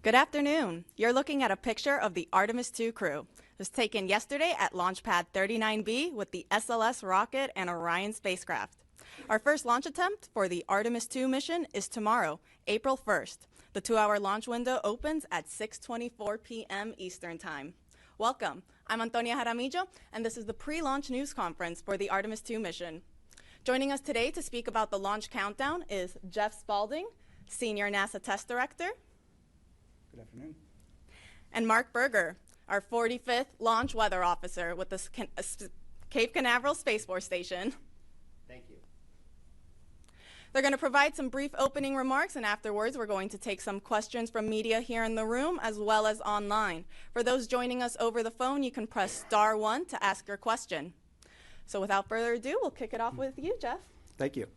Good afternoon. You're looking at a picture of the Artemis II crew. It was taken yesterday at Launch Pad 39B with the SLS rocket and Orion spacecraft. Our first launch attempt for the Artemis II mission is tomorrow, April 1st. The 2-hour launch window opens at 6:24 p.m. Eastern Time. Welcome. I'm Antonia Jaramillo, and this is the pre-launch news conference for the Artemis II mission. Joining us today to speak about the launch countdown is Jeff Spaulding, Senior NASA Test Director. Good afternoon. And Mark Berger, our 45th Launch Weather Officer with the Cape Canaveral Space Force Station. Thank you. They're going to provide some brief opening remarks, and afterwards we're going to take some questions from media here in the room as well as online. For those joining us over the phone, you can press *1 to ask your question. So without further ado, we'll kick it off with you, Jeff. Thank you.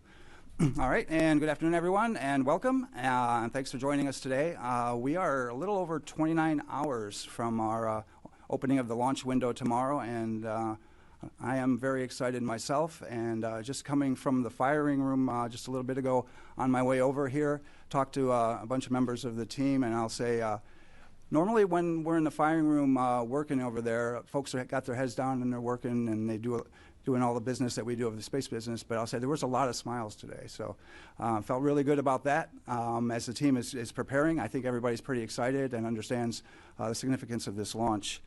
All right, and good afternoon, everyone, and welcome, and thanks for joining us today. We are a little over 29 hours from our opening of the launch window tomorrow, and I am very excited myself, and just coming from the firing room just a little bit ago on my way over here, talked to a bunch of members of the team, and I'll say, normally when we're in the firing room working over there, folks got their heads down and they're working, and they doing all the business that we do of the space business, but I'll say there was a lot of smiles today, so felt really good about that. As the team is preparing, I think everybody's pretty excited and understands the significance of this launch.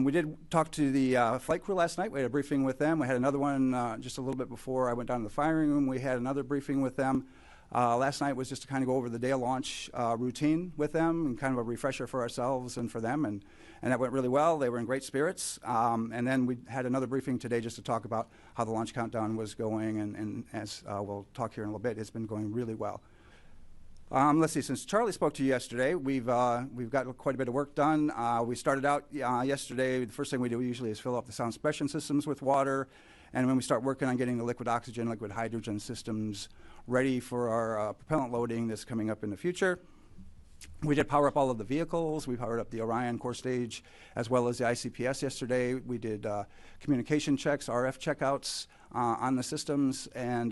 We did talk to the flight crew last night. We had a briefing with them. We had another one just a little bit before I went down to the firing room. We had another briefing with them. Last night was just to kind of go over the day of launch routine with them and kind of a refresher for ourselves and for them, and that went really well. They were in great spirits. And then we had another briefing today just to talk about how the launch countdown was going, and as we'll talk here in a little bit, it's been going really well. Let's see, since Charlie spoke to you yesterday, we've got quite a bit of work done. We started out yesterday, the first thing we do usually is fill up the sound suppression systems with water, and when we start working on getting the liquid oxygen, liquid hydrogen systems ready for our propellant loading that's coming up in the future. We did power up all of the vehicles. We powered up the Orion core stage as well as the ICPS yesterday. We did communication checks, RF checkouts on the systems, and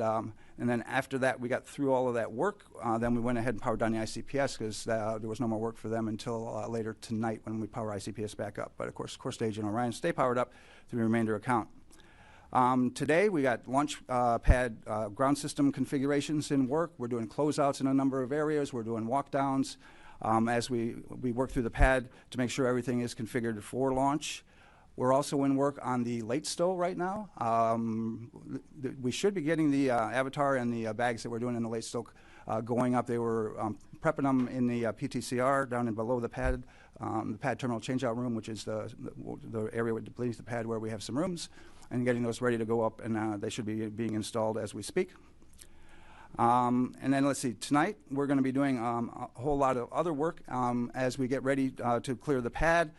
then after that we got through all of that work. Then we went ahead and powered down the ICPS because there was no more work for them until later tonight when we power ICPS back up. But of course, core stage and Orion stay powered up through the remainder account. Today we got launch pad ground system configurations in work. We're doing closeouts in a number of areas. We're doing walk downs as we work through the pad to make sure everything is configured for launch. We're also in work on the late stow right now. We should be getting the Avatar and the bags that we're doing in the late stow going up. They were prepping them in the PTCR down in below the pad terminal changeout room, which is the area beneath the pad where we have some rooms, and getting those ready to go up, and they should be being installed as we speak. And then let's see, tonight we're going to be doing a whole lot of other work as we get ready to clear the pad.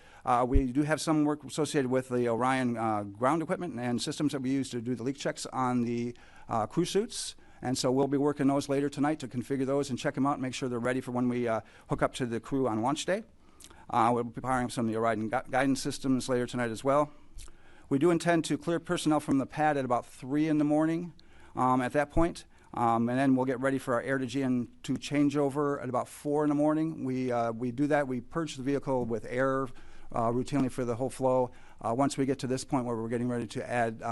We do have some work associated with the Orion ground equipment and systems that we use to do the leak checks on the crew suits. And so we'll be working those later tonight to configure those and check them out and make sure they're ready for when we hook up to the crew on launch day. We'll be powering up some of the Orion guidance systems later tonight as well. We do intend to clear personnel from the pad at about 3 in the morning at that point. And then we'll get ready for our air to GN2 changeover at about 4 in the morning. We do that. We purge the vehicle with air routinely for the whole flow. Once we get to this point where we're getting ready to add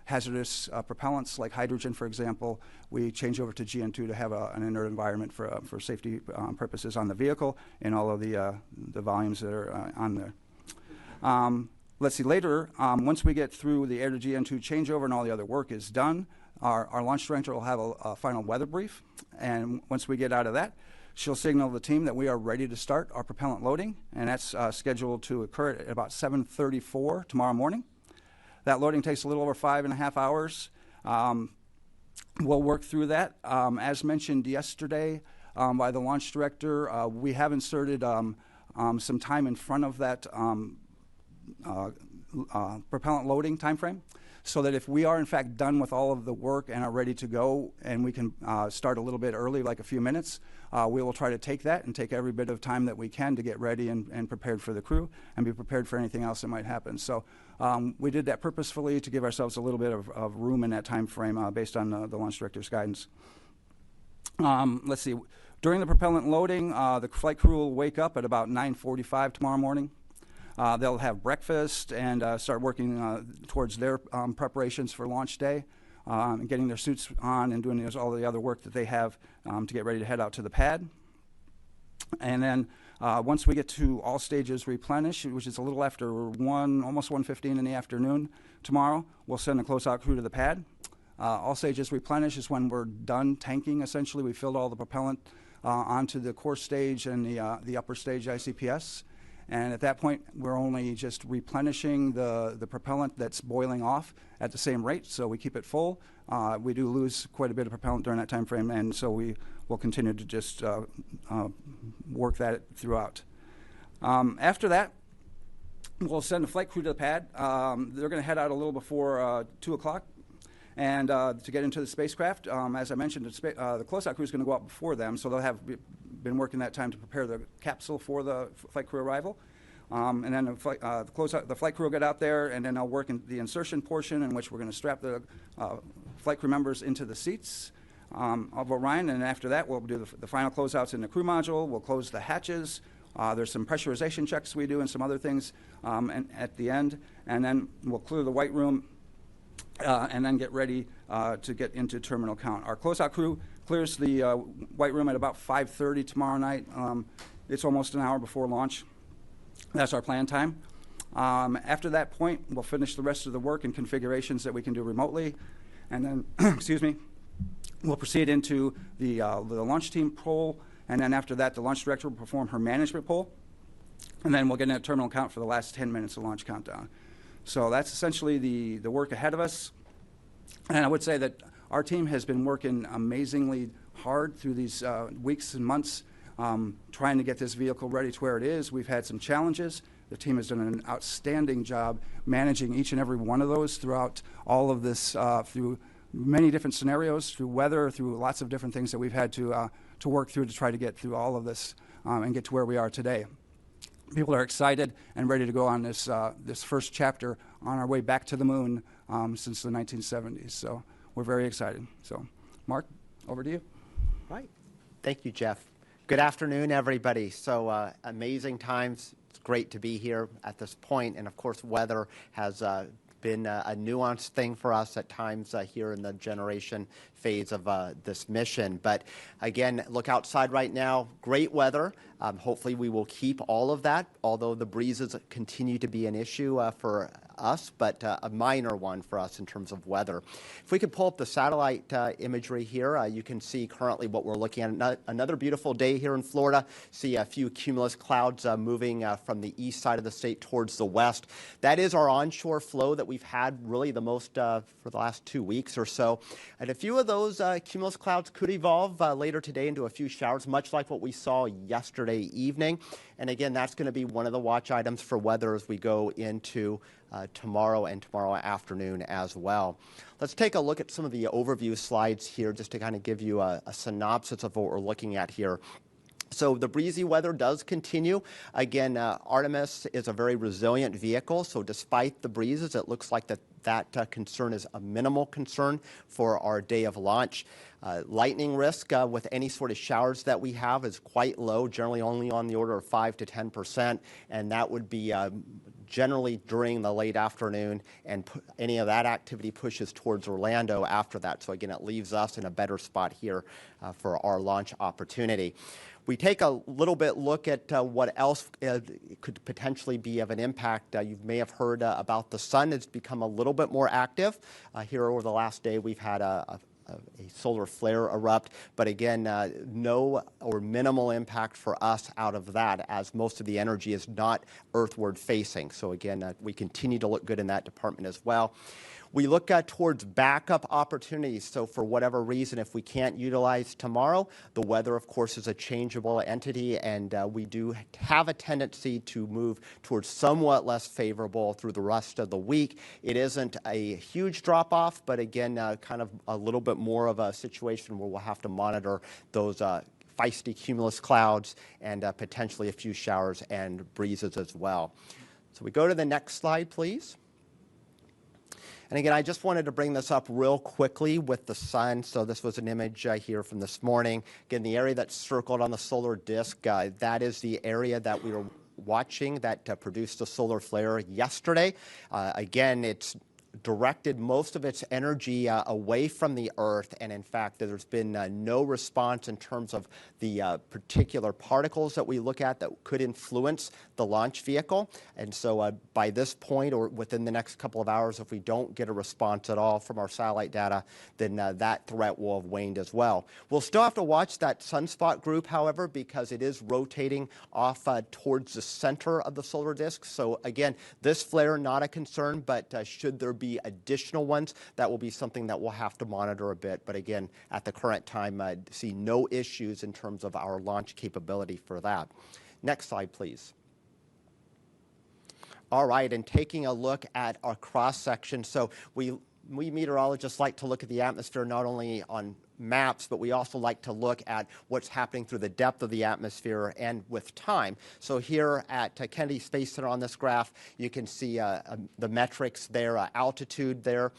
hazardous propellants like hydrogen, for example, we change over to GN2 to have an inert environment for safety purposes on the vehicle and all of the volumes that are on there. Let's see, later, once we get through the air to GN2 changeover and all the other work is done, our launch director will have a final weather brief, and once we get out of that, she'll signal the team that we are ready to start our propellant loading, and that's scheduled to occur at about 7:34 tomorrow morning. That loading takes a little over 5.5 hours. We'll work through that. As mentioned yesterday by the launch director, we have inserted some time in front of that propellant loading time frame, so that if we are in fact done with all of the work and are ready to go and we can start a little bit early, like a few minutes, we will try to take that and take every bit of time that we can to get ready and prepared for the crew and be prepared for anything else that might happen. So we did that purposefully to give ourselves a little bit of room in that time frame based on the launch director's guidance. Let's see. During the propellant loading, the flight crew will wake up at about 9:45 tomorrow morning. They'll have breakfast and start working towards their preparations for launch day, and getting their suits on and doing all the other work that they have to get ready to head out to the pad. And then once we get to all stages replenish, which is a little after almost 1:15 in the afternoon tomorrow, we'll send a closeout crew to the pad. All stages replenish is when we're done tanking, essentially. We filled all the propellant onto the core stage and the upper stage ICPS. And at that point, we're only just replenishing the propellant that's boiling off at the same rate, so we keep it full. We do lose quite a bit of propellant during that time frame, and so we will continue to just work that throughout. After that, we'll send the flight crew to the pad. They're going to head out a little before 2 o'clock. And to get into the spacecraft, as I mentioned, the closeout crew is going to go out before them, so they'll have been working that time to prepare the capsule for the flight crew arrival. And then the flight crew will get out there, and then I'll work in the insertion portion, in which we're going to strap the flight crew members into the seats of Orion. And after that, we'll do the final closeouts in the crew module. We'll close the hatches. There's some pressurization checks we do and some other things at the end. And then we'll clear the white room and then get ready to get into terminal count. Our closeout crew clears the white room at about 5:30 tomorrow night. It's almost an hour before launch. That's our plan time. After that point, we'll finish the rest of the work and configurations that we can do remotely. And then, excuse me, we'll proceed into the launch team poll. And then after that, the launch director will perform her management poll. And then we'll get into terminal count for the last 10 minutes of launch countdown. So that's essentially the work ahead of us. And I would say that our team has been working amazingly hard through these weeks and months trying to get this vehicle ready to where it is. We've had some challenges. The team has done an outstanding job managing each and every one of those throughout all of this, through many different scenarios, through weather, through lots of different things that we've had to work through to try to get through all of this and get to where we are today. People are excited and ready to go on this first chapter on our way back to the moon since the 1970s. So we're very excited. So, Mark, over to you. Right. Thank you, Jeff. Good afternoon, everybody. So amazing times. It's great to be here at this point. And, of course, weather has been a nuanced thing for us at times here in the generation phase of this mission. But again, look outside right now, great weather. Hopefully we will keep all of that, although the breezes continue to be an issue for us, but a minor one for us in terms of weather. If we could pull up the satellite imagery here, you can see currently what we're looking at. Another beautiful day here in Florida. See a few cumulus clouds moving from the east side of the state towards the west. That is our onshore flow that we've had really the most for the last 2 weeks or so. And a few of those cumulus clouds could evolve later today into a few showers, much like what we saw yesterday evening. And again, that's going to be one of the watch items for weather as we go into tomorrow and tomorrow afternoon as well. Let's take a look at some of the overview slides here just to kind of give you a synopsis of what we're looking at here. So the breezy weather does continue. Again, Artemis is a very resilient vehicle, so despite the breezes, it looks like that concern is a minimal concern for our day of launch. Lightning risk with any sort of showers that we have is quite low, generally only on the order of 5 to 10%, and that would be generally during the late afternoon, and any of that activity pushes towards Orlando after that. So again, it leaves us in a better spot here for our launch opportunity. We take a little bit look at what else could potentially be of an impact. You may have heard about the sun has become a little bit more active. Here over the last day, we've had a solar flare erupt, but again, no or minimal impact for us out of that, as most of the energy is not earthward facing. So again, we continue to look good in that department as well. We look towards backup opportunities. So for whatever reason, if we can't utilize tomorrow, the weather, of course, is a changeable entity, and we do have a tendency to move towards somewhat less favorable through the rest of the week. It isn't a huge drop-off, but again, kind of a little bit more of a situation where we'll have to monitor those feisty cumulus clouds and potentially a few showers and breezes as well. So we go to the next slide, please. And again, I just wanted to bring this up real quickly with the sun. So this was an image here from this morning. Again, the area that's circled on the solar disk, that is the area that we were watching that produced the solar flare yesterday. Again, it's directed most of its energy away from the Earth, and in fact there's been no response in terms of the particular particles that we look at that could influence the launch vehicle. And so by this point, or within the next couple of hours, if we don't get a response at all from our satellite data, then that threat will have waned as well. We'll still have to watch that sunspot group, however, because it is rotating off towards the center of the solar disk. So again, this flare not a concern, but should there be additional ones, that will be something that we'll have to monitor a bit. But again, at the current time, I see no issues in terms of our launch capability for that. Next slide, please. All right, and taking a look at our cross-section. So we meteorologists like to look at the atmosphere not only on maps, but we also like to look at what's happening through the depth of the atmosphere and with time. So here at Kennedy Space Center on this graph, you can see the metrics there, altitude there,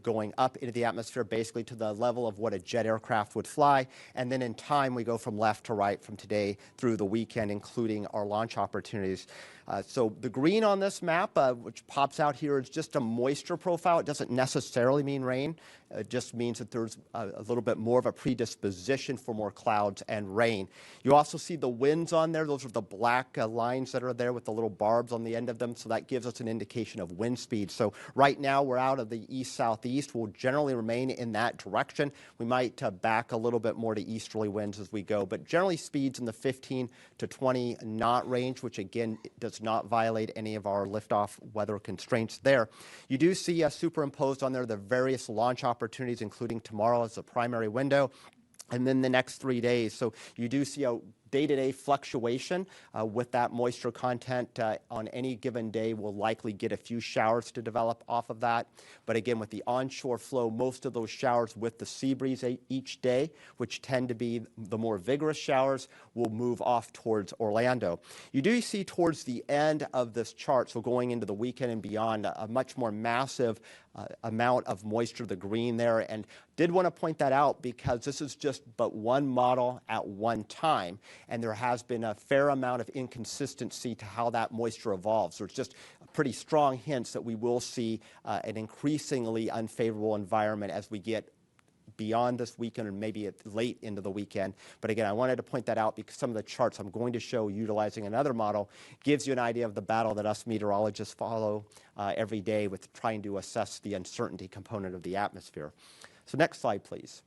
going up into the atmosphere basically to the level of what a jet aircraft would fly. And then in time, we go from left to right from today through the weekend, including our launch opportunities. So the green on this map, which pops out here, is just a moisture profile. It doesn't necessarily mean rain. It just means that there's a little bit more of a predisposition for more clouds and rain. You also see the winds on there. Those are the black lines that are there with the little barbs on the end of them. So that gives us an indication of wind speed. So right now we're out of the east-southeast. We'll generally remain in that direction. We might back a little bit more to easterly winds as we go, but generally speeds in the 15 to 20 knot range, which again does not violate any of our liftoff weather constraints there. You do see superimposed on there the various launch opportunities, including tomorrow as the primary window, and then the next 3 days. So you do see a day-to-day fluctuation with that moisture content. On any given day, we'll likely get a few showers to develop off of that. But again, with the onshore flow, most of those showers with the sea breeze each day, which tend to be the more vigorous showers, will move off towards Orlando. You do see towards the end of this chart, so going into the weekend and beyond, a much more massive amount of moisture, the green there, and did want to point that out because this is just but one model at one time, and there has been a fair amount of inconsistency to how that moisture evolves. So it's just pretty strong hints that we will see an increasingly unfavorable environment as we get beyond this weekend and maybe late into the weekend. But again, I wanted to point that out because some of the charts I'm going to show utilizing another model gives you an idea of the battle that us meteorologists follow every day with trying to assess the uncertainty component of the atmosphere. So next slide, please.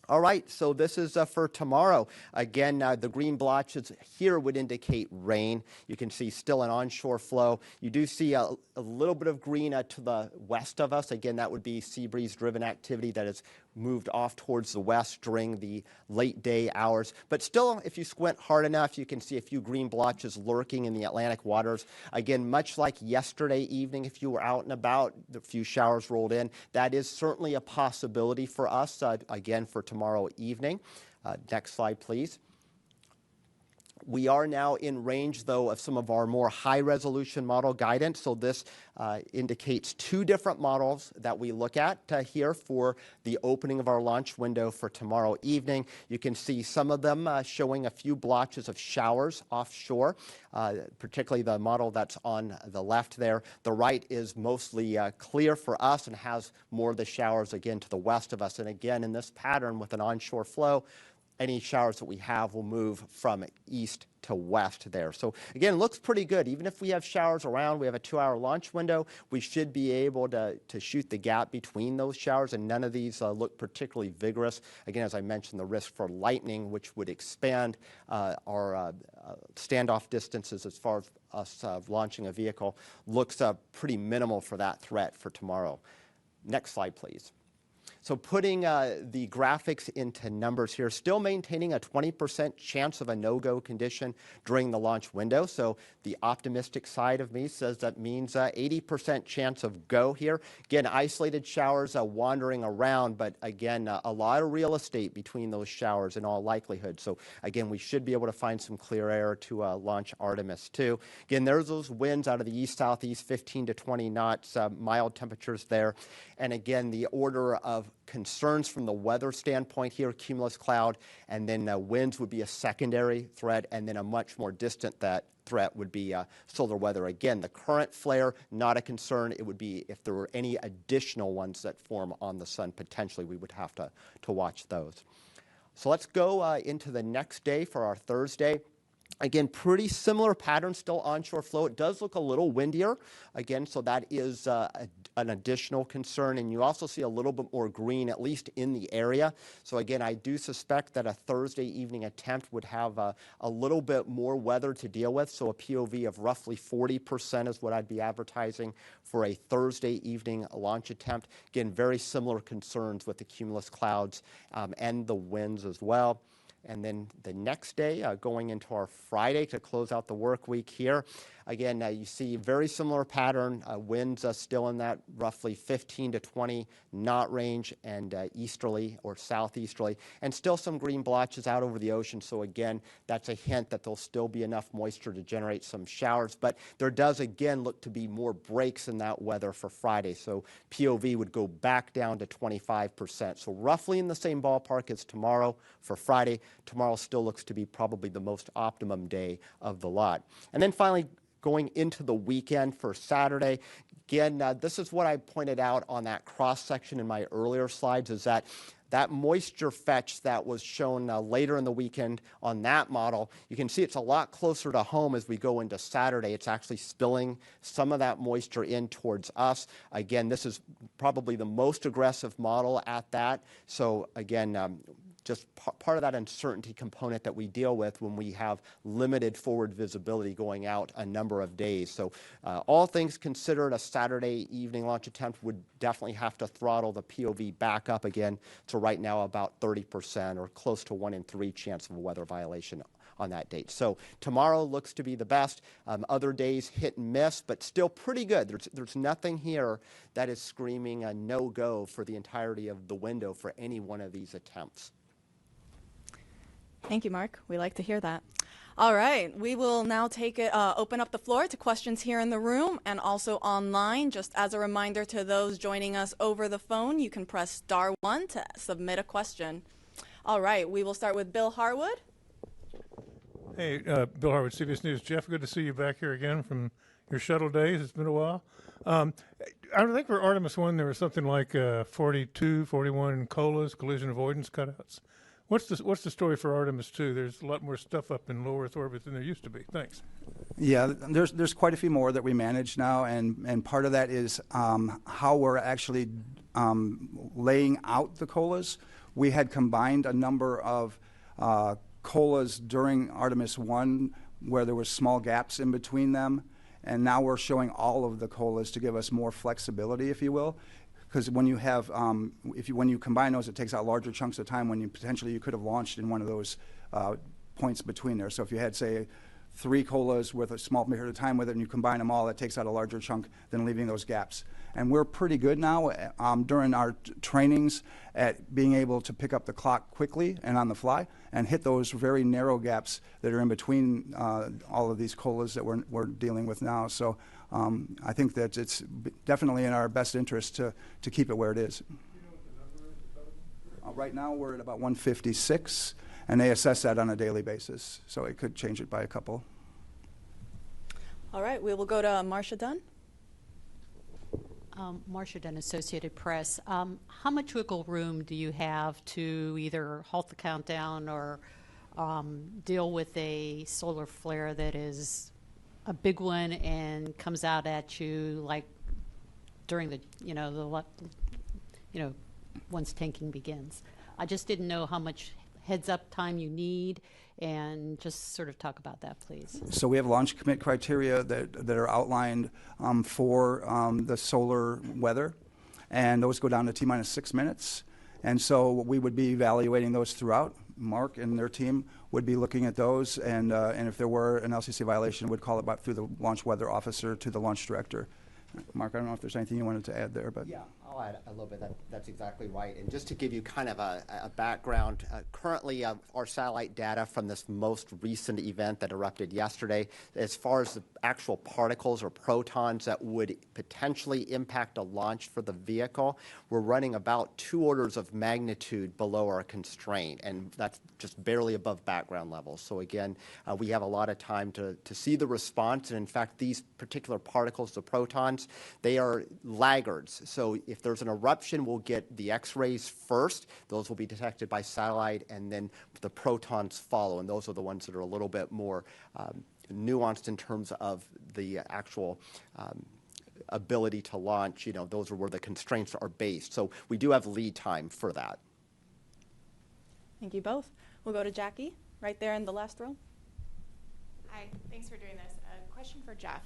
All right, so this is for tomorrow. Again, the green blotches here would indicate rain. You can see still an onshore flow. You do see a little bit of green to the west of us. Again, that would be sea breeze-driven activity that has moved off towards the west during the late day hours. But still, if you squint hard enough, you can see a few green blotches lurking in the Atlantic waters. Again, much like yesterday evening, if you were out and about, a few showers rolled in. That is certainly a possibility for us, again, for tomorrow evening. Next slide, please. We are now in range, though, of some of our more high-resolution model guidance. So this indicates two different models that we look at here for the opening of our launch window for tomorrow evening. You can see some of them showing a few blotches of showers offshore, particularly the model that's on the left there. The right is mostly clear for us and has more of the showers, again, to the west of us. And again, in this pattern with an onshore flow, any showers that we have will move from east to west there. So again, it looks pretty good. Even if we have showers around, we have a 2-hour launch window, we should be able to shoot the gap between those showers, and none of these look particularly vigorous. Again, as I mentioned, the risk for lightning, which would expand our standoff distances as far as us launching a vehicle, looks pretty minimal for that threat for tomorrow. Next slide, please. So putting the graphics into numbers here, still maintaining a 20% chance of a no-go condition during the launch window. So the optimistic side of me says that means 80% chance of go here. Again, isolated showers wandering around, but again, a lot of real estate between those showers in all likelihood. So again, we should be able to find some clear air to launch Artemis II. Again, there's those winds out of the east-southeast, 15 to 20 knots, mild temperatures there. And again, the order of concerns from the weather standpoint here, cumulus cloud, and then winds would be a secondary threat, and then a much more distant threat would be solar weather. Again, the current flare, not a concern. It would be if there were any additional ones that form on the sun, potentially we would have to watch those. So let's go into the next day for our Thursday. Again, pretty similar pattern, still onshore flow. It does look a little windier, again, so that is an additional concern. And you also see a little bit more green, at least in the area. So again, I do suspect that a Thursday evening attempt would have a little bit more weather to deal with. So a POV of roughly 40% is what I'd be advertising for a Thursday evening launch attempt. Again, very similar concerns with the cumulus clouds and the winds as well. And then the next day, going into our Friday to close out the work week here, again, you see very similar pattern. Winds still in that roughly 15 to 20 knot range, and easterly or southeasterly, and still some green blotches out over the ocean. So again, that's a hint that there'll still be enough moisture to generate some showers. But there does again look to be more breaks in that weather for Friday. So POV would go back down to 25%. So roughly in the same ballpark as tomorrow for Friday. Tomorrow still looks to be probably the most optimum day of the lot. And then finally, going into the weekend for Saturday, again, this is what I pointed out on that cross-section in my earlier slides, is that moisture fetch that was shown later in the weekend on that model, you can see it's a lot closer to home as we go into Saturday. It's actually spilling some of that moisture in towards us. Again, this is probably the most aggressive model at that. So again, just part of that uncertainty component that we deal with when we have limited forward visibility going out a number of days. So all things considered, a Saturday evening launch attempt would definitely have to throttle the POV back up again to right now about 30% or close to 1 in 3 chance of a weather violation on that date. So tomorrow looks to be the best. Other days hit and miss, but still pretty good. There's nothing here that is screaming a no-go for the entirety of the window for any one of these attempts. Thank you, Mark. We like to hear that. All right, we will now open up the floor to questions here in the room and also online. Just as a reminder to those joining us over the phone, you can press *1 to submit a question. All right, we will start with Bill Harwood. Hey, Bill Harwood, CBS News. Jeff, good to see you back here again from your shuttle days. It's been a while. I think for Artemis 1, there was something like 42, 41 COLAs, collision avoidance cutouts. What's the story for Artemis II? There's a lot more stuff up in low Earth orbit than there used to be. Thanks. Yeah, there's quite a few more that we manage now, and part of that is how we're actually laying out the COLAs. We had combined a number of COLAs during Artemis 1 where there were small gaps in between them, and now we're showing all of the COLAs to give us more flexibility, if you will. Because when you have, when you combine those, it takes out larger chunks of time when you could have launched in one of those points between there. So if you had, say, 3 COLAs with a small period of time with it and you combine them all, it takes out a larger chunk than leaving those gaps. And we're pretty good now during our trainings at being able to pick up the clock quickly and on the fly and hit those very narrow gaps that are in between all of these COLAs that we're dealing with now. So I think that it's definitely in our best interest to keep it where it is. Right now we're at about 156, and they assess that on a daily basis, so it could change it by a couple. All right, we will go to Marcia Dunn. Marcia Dunn, Associated Press. How much wiggle room do you have to either halt the countdown or deal with a solar flare that is a big one and comes out at you like during the once tanking begins? I just didn't know how much heads up time you need, and just sort of talk about that, please. So we have launch commit criteria that are outlined for the solar weather, and those go down to T-minus 6 minutes. And so we would be evaluating those throughout. Mark and their team would be looking at those, and if there were an LCC violation, would call it back through the launch weather officer to the launch director. Mark, I don't know if there's anything you wanted to add there, but yeah, I'll add a little bit. That's exactly right. And just to give you kind of a background, currently our satellite data from this most recent event that erupted yesterday, as far as the actual particles or protons that would potentially impact a launch for the vehicle, we're running about 2 orders of magnitude below our constraint, and that's just barely above background levels. So again, we have a lot of time to see the response, and in fact, these particular particles, the protons, they are laggards. So if there's an eruption, we'll get the X-rays first. Those will be detected by satellite, and then the protons follow, and those are the ones that are a little bit more nuanced in terms of the actual ability to launch. You know, those are where the constraints are based. So we do have lead time for that. Thank you both. We'll go to Jackie, right there in the last row. Hi, thanks for doing this. A question for Jeff.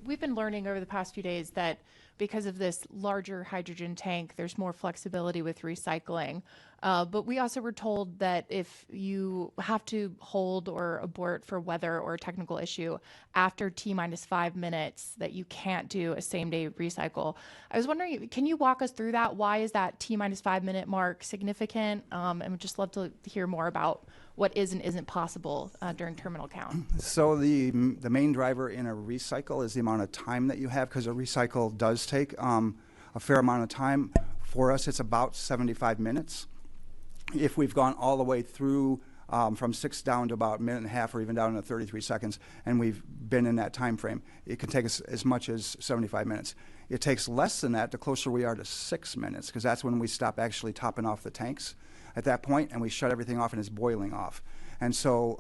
We've been learning over the past few days that because of this larger hydrogen tank, there's more flexibility with recycling. But we also were told that if you have to hold or abort for weather or a technical issue after T-5 minutes, that you can't do a same-day recycle. I was wondering, can you walk us through that? Why is that T-5 minute mark significant? And we'd just love to hear more about what is and isn't possible during terminal count. So the main driver in a recycle is the amount of time that you have, because a recycle does take a fair amount of time. For us, it's about 75 minutes. If we've gone all the way through from 6 down to about a minute and a half, or even down to 33 seconds, and we've been in that time frame, it can take us as much as 75 minutes. It takes less than that the closer we are to 6 minutes, because that's when we stop actually topping off the tanks at that point, and we shut everything off and it's boiling off. And so,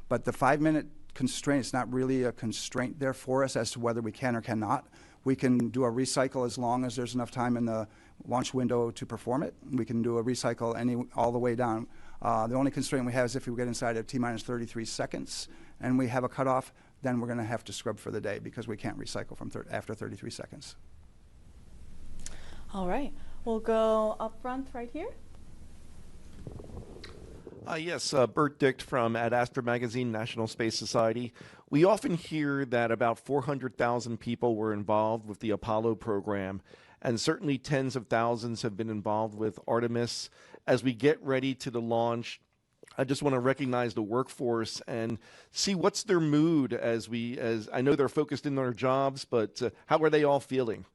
but the 5-minute constraint, it's not really a constraint there for us as to whether we can or cannot. We can do a recycle as long as there's enough time in the launch window to perform it. We can do a recycle all the way down. The only constraint we have is if we get inside of T-33 seconds and we have a cutoff, then we're going to have to scrub for the day, because we can't recycle from after 33 seconds. All right, we'll go up front right here. Yes, Bert Dicht from Ad Astra Magazine, National Space Society. We often hear that about 400,000 people were involved with the Apollo program, and certainly tens of thousands have been involved with Artemis. As we get ready to the launch, I just want to recognize the workforce and see what's their mood as I know they're focused in their jobs, but how are they all feeling?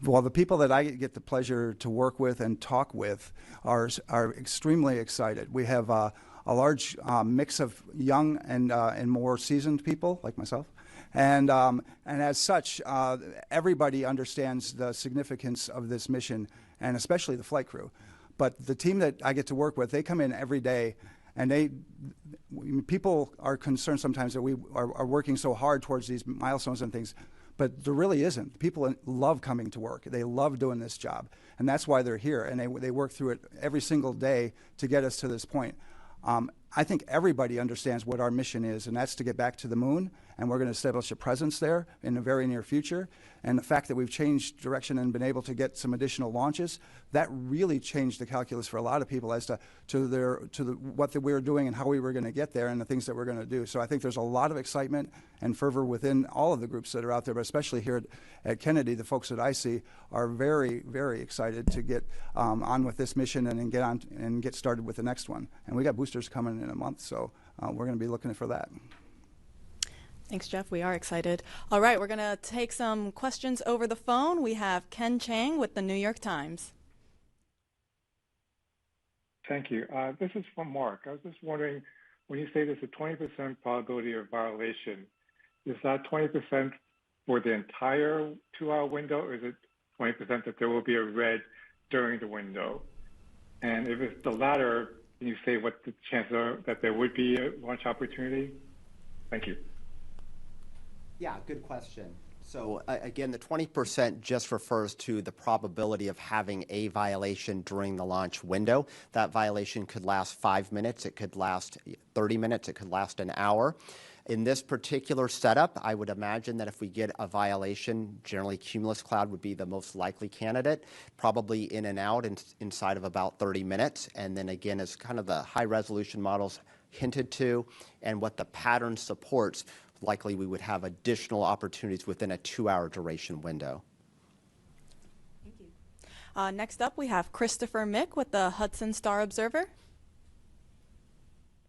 Well, the people that I get the pleasure to work with and talk with are extremely excited. We have a large mix of young and more seasoned people like myself, and as such, everybody understands the significance of this mission, and especially the flight crew. But the team that I get to work with, they come in every day, and people are concerned sometimes that we are working so hard towards these milestones and things. But there really isn't. People love coming to work. They love doing this job. And that's why they're here. And they work through it every single day to get us to this point. I think everybody understands what our mission is, and that's to get back to the moon. And we're going to establish a presence there in the very near future. And the fact that we've changed direction and been able to get some additional launches, that really changed the calculus for a lot of people as to what we were doing and how we were going to get there and the things that we're going to do. So I think there's a lot of excitement and fervor within all of the groups that are out there, but especially here at Kennedy, the folks that I see are very, very excited to get on with this mission and get started with the next one. And we got boosters coming in a month, so we're going to be looking for that. Thanks, Jeff. We are excited. All right, we're going to take some questions over the phone. We have Ken Chang with the New York Times. Thank you. This is from Mark. I was just wondering, when you say there's a 20% probability of violation, is that 20% for the entire 2-hour window, or is it 20% that there will be a red during the window? And if it's the latter, can you say what the chances are that there would be a launch opportunity? Thank you. Yeah, good question. So again, the 20% just refers to the probability of having a violation during the launch window. That violation could last 5 minutes, it could last 30 minutes, it could last an hour. In this particular setup, I would imagine that if we get a violation, generally cumulus cloud would be the most likely candidate, probably in and out inside of about 30 minutes. And then again, as kind of the high resolution models hinted to and what the pattern supports, likely we would have additional opportunities within a 2-hour duration window. Thank you. Next up, we have Christopher Mick with the Hudson Star Observer.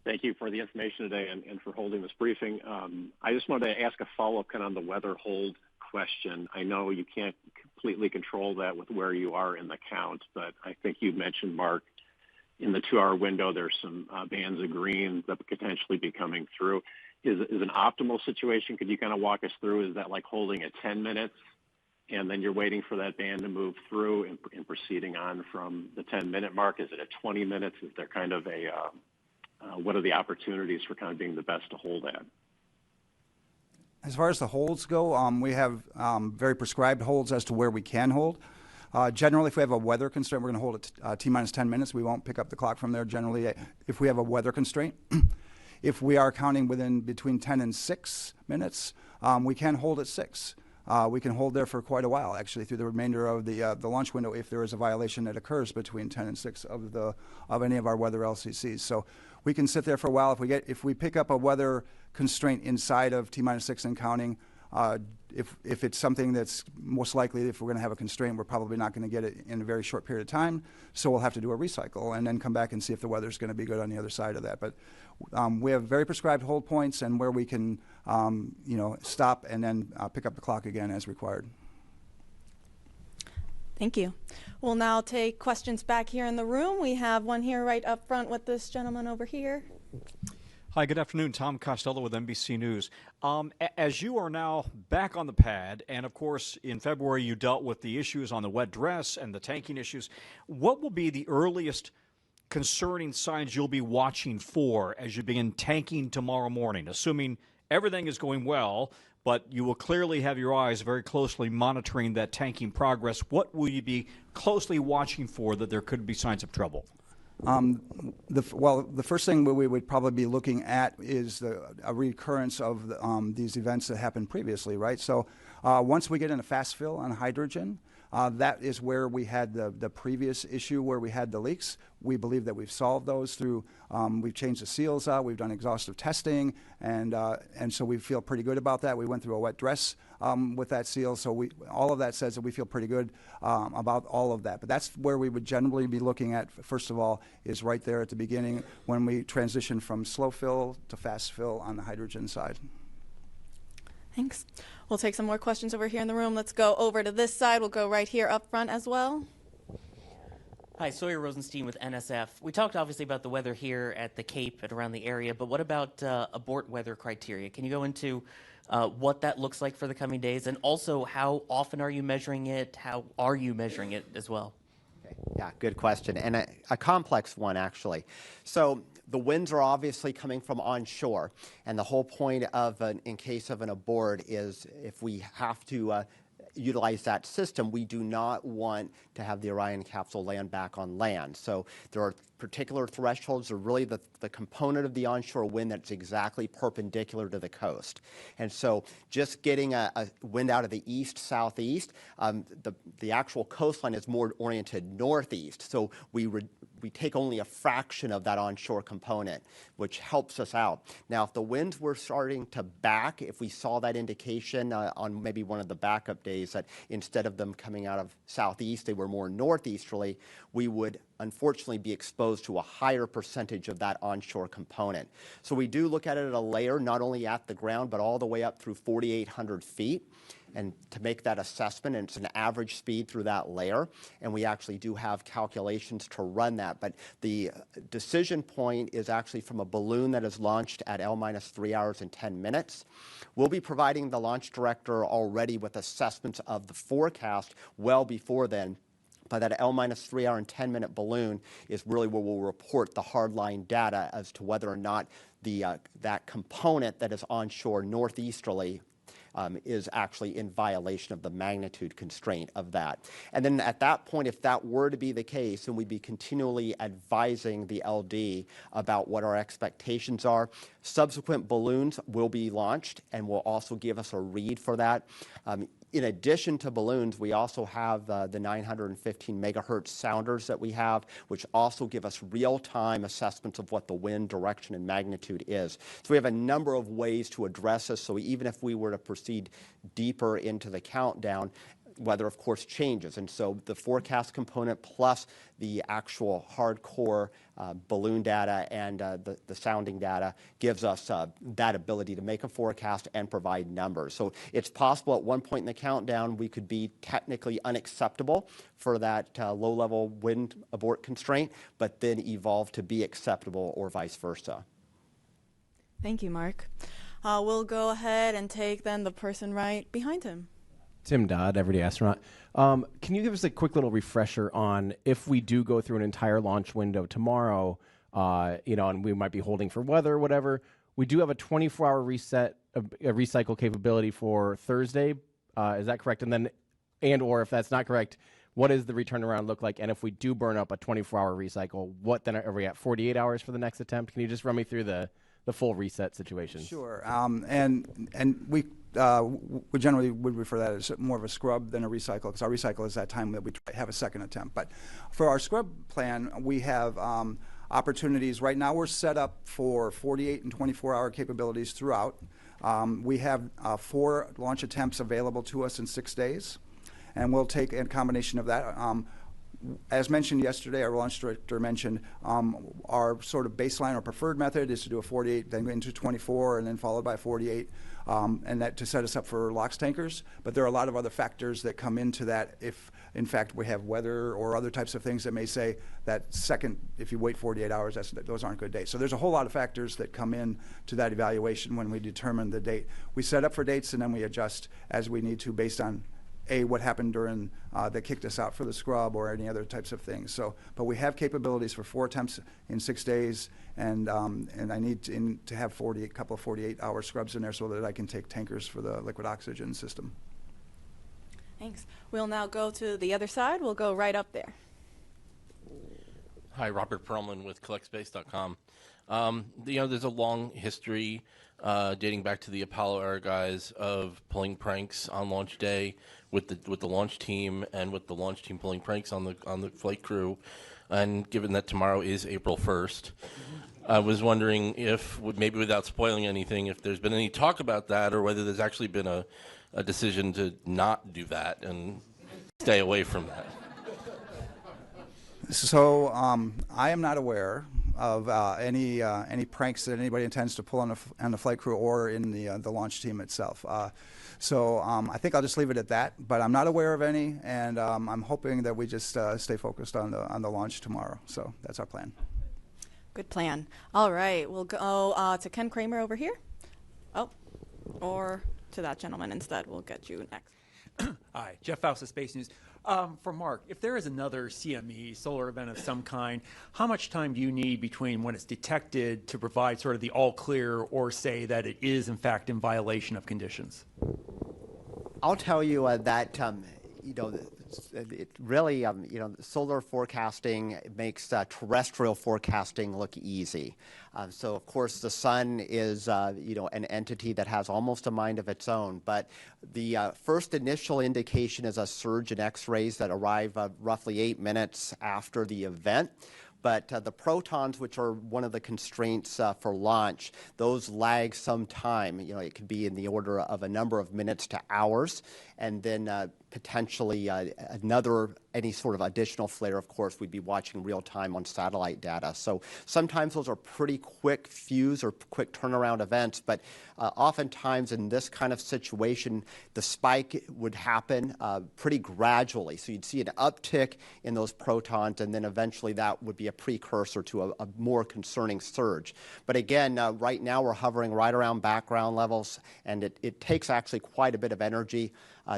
Thank you for the information today and for holding this briefing. I just wanted to ask a follow-up kind of on the weather hold question. I know you can't completely control that with where you are in the count, but I think you mentioned, Mark, in the 2-hour window, there's some bands of green that could potentially be coming through. Is an optimal situation? Could you kind of walk us through? Is that like holding at 10 minutes and then you're waiting for that band to move through and proceeding on from the 10-minute mark? Is it at 20 minutes? Is there kind of a what are the opportunities for kind of being the best to hold at? As far as the holds go, we have very prescribed holds as to where we can hold. Generally, if we have a weather constraint, we're going to hold it T-minus 10 minutes. We won't pick up the clock from there generally if we have a weather constraint. If we are counting between 10 and 6 minutes, we can hold at 6. We can hold there for quite a while, actually, through the remainder of the launch window if there is a violation that occurs between 10 and 6 of any of our weather LCCs. So we can sit there for a while. If we pick up a weather constraint inside of T-minus 6 and counting, if it's something that's most likely, if we're going to have a constraint, we're probably not going to get it in a very short period of time. So we'll have to do a recycle and then come back and see if the weather's going to be good on the other side of that. But we have very prescribed hold points and where we can, stop and then pick up the clock again as required. Thank you. We'll now take questions back here in the room. We have one here right up front with this gentleman over here. Hi, good afternoon. Tom Costello with NBC News. As you are now back on the pad, and of course in February you dealt with the issues on the wet dress and the tanking issues, what will be the earliest concerning signs you'll be watching for as you begin tanking tomorrow morning, assuming everything is going well, but you will clearly have your eyes very closely monitoring that tanking progress. What will you be closely watching for that there could be signs of trouble? The first thing we would probably be looking at is a recurrence of these events that happened previously, right? So once we get in a fast fill on hydrogen, that is where we had the previous issue where we had the leaks. We believe that we've solved those through, we've changed the seals out, we've done exhaustive testing, and so we feel pretty good about that. We went through a wet dress with that seal, so all of that says that we feel pretty good about all of that. But that's where we would generally be looking at, first of all, is right there at the beginning when we transition from slow fill to fast fill on the hydrogen side. Thanks. We'll take some more questions over here in the room. Let's go over to this side. We'll go right here up front as well. Hi, Sawyer Rosenstein with NSF. We talked obviously about the weather here at the Cape and around the area, but what about abort weather criteria? Can you go into what that looks like for the coming days, and also how often are you measuring it? How are you measuring it as well? Okay. Yeah, good question, and a complex one, actually. So the winds are obviously coming from onshore, and the whole point of in case of an abort is if we have to utilize that system, we do not want to have the Orion capsule land back on land. So there are particular thresholds, are really the component of the onshore wind that's exactly perpendicular to the coast. And so just getting a wind out of the east-southeast, the actual coastline is more oriented northeast. So we take only a fraction of that onshore component, which helps us out. Now, if the winds were starting to back, if we saw that indication on maybe one of the backup days that instead of them coming out of southeast, they were more northeasterly, we would unfortunately be exposed to a higher percentage of that onshore component. So we do look at it at a layer, not only at the ground, but all the way up through 4,800 feet. And to make that assessment, and it's an average speed through that layer, and we actually do have calculations to run that. But the decision point is actually from a balloon that is launched at L-minus 3 hours and 10 minutes. We'll be providing the launch director already with assessments of the forecast well before then. But that L-minus 3 hour and 10 minute balloon is really where we'll report the hardline data as to whether or not that component that is onshore northeasterly is actually in violation of the magnitude constraint of that. And then at that point, if that were to be the case, then we'd be continually advising the LD about what our expectations are. Subsequent balloons will be launched and will also give us a read for that. In addition to balloons, we also have the 915 megahertz sounders that we have, which also give us real-time assessments of what the wind direction and magnitude is. So we have a number of ways to address this. So even if we were to proceed deeper into the countdown, weather, of course, changes. And so the forecast component plus the actual hardcore balloon data and the sounding data gives us that ability to make a forecast and provide numbers. So it's possible at one point in the countdown we could be technically unacceptable for that low-level wind abort constraint, but then evolve to be acceptable or vice versa. Thank you, Mark. We'll go ahead and take then the person right behind him. Tim Dodd, Everyday Astronaut. Can you give us a quick little refresher on if we do go through an entire launch window tomorrow, and we might be holding for weather or whatever, we do have a 24-hour reset, a recycle capability for Thursday. Is that correct? And/or if that's not correct, what does the return around look like? And if we do burn up a 24-hour recycle, what then are we at 48 hours for the next attempt? Can you just run me through the full reset situation? Sure. And we generally would refer that as more of a scrub than a recycle, because our recycle is that time that we have a second attempt. But for our scrub plan, we have opportunities. Right now we're set up for 48 and 24-hour capabilities throughout. We have 4 launch attempts available to us in 6 days, and we'll take a combination of that. As mentioned yesterday, our launch director mentioned our sort of baseline or preferred method is to do a 48, then into 24, and then followed by 48, and that to set us up for LOX tankers. But there are a lot of other factors that come into that if, in fact, we have weather or other types of things that may say that second, if you wait 48 hours, those aren't good dates. So there's a whole lot of factors that come in to that evaluation when we determine the date. We set up for dates, and then we adjust as we need to based on what happened during that kicked us out for the scrub or any other types of things. So, but we have capabilities for 4 attempts in 6 days, and I need to have a couple of 48-hour scrubs in there so that I can take tankers for the liquid oxygen system. Thanks. We'll now go to the other side. We'll go right up there. Hi, Robert Perlman with CollectSpace.com. There's a long history dating back to the Apollo era guys of pulling pranks on launch day with the launch team and with the launch team pulling pranks on the flight crew. And given that tomorrow is April 1st, I was wondering if, maybe without spoiling anything, if there's been any talk about that or whether there's actually been a decision to not do that and stay away from that. So I am not aware of any pranks that anybody intends to pull on the flight crew or in the launch team itself. So I think I'll just leave it at that. But I'm not aware of any, and I'm hoping that we just stay focused on the launch tomorrow. So that's our plan. Good plan. All right, we'll go to Ken Kramer over here. Oh, or to that gentleman instead. We'll get you next. Hi, Jeff Faust of Space News. For Mark, if there is another CME, solar event of some kind, how much time do you need between when it's detected to provide sort of the all clear or say that it is in fact in violation of conditions? I'll tell you that it really, solar forecasting makes terrestrial forecasting look easy. So, of course, the sun is, an entity that has almost a mind of its own. But the first initial indication is a surge in X-rays that arrive roughly 8 minutes after the event. But the protons, which are one of the constraints for launch, those lag some time. It could be in the order of a number of minutes to hours. And then potentially any sort of additional flare, of course, we'd be watching real time on satellite data. So sometimes those are pretty quick fuse or quick turnaround events, but oftentimes in this kind of situation, the spike would happen pretty gradually. So you'd see an uptick in those protons, and then eventually that would be a precursor to a more concerning surge. But again, right now we're hovering right around background levels, and it takes actually quite a bit of energy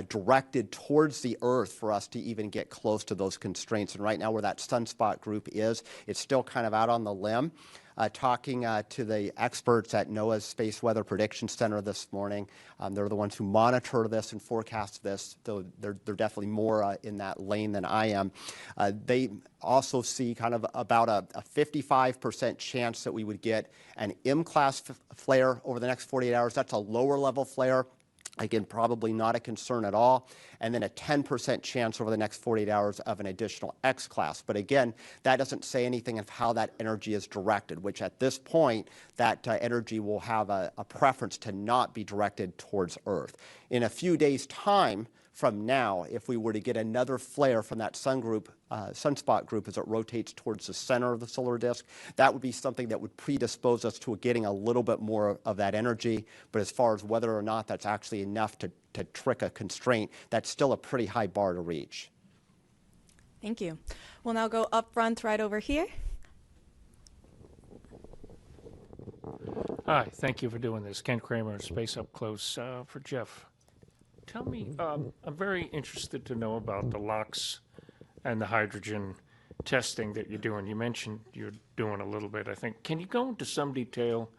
directed towards the Earth for us to even get close to those constraints. And right now where that sunspot group is, it's still kind of out on the limb. talking to the experts at NOAA's Space Weather Prediction Center this morning. They're the ones who monitor this and forecast this, though they're definitely more in that lane than I am. They also see kind of about a 55% chance that we would get an M-class flare over the next 48 hours. That's a lower level flare. Again, probably not a concern at all. And then a 10% chance over the next 48 hours of an additional X-class. But again, that doesn't say anything of how that energy is directed, which at this point, that energy will have a preference to not be directed towards Earth. In a few days' time from now, if we were to get another flare from that sunspot group as it rotates towards the center of the solar disk, that would be something that would predispose us to getting a little bit more of that energy. But as far as whether or not that's actually enough to trick a constraint, that's still a pretty high bar to reach. Thank you. We'll now go up front right over here. Hi, thank you for doing this. Ken Kramer, Space Up Close for Jeff. Tell me, I'm very interested to know about the LOX and the hydrogen testing that you're doing. You mentioned you're doing a little bit, I think. Can you go into some detail?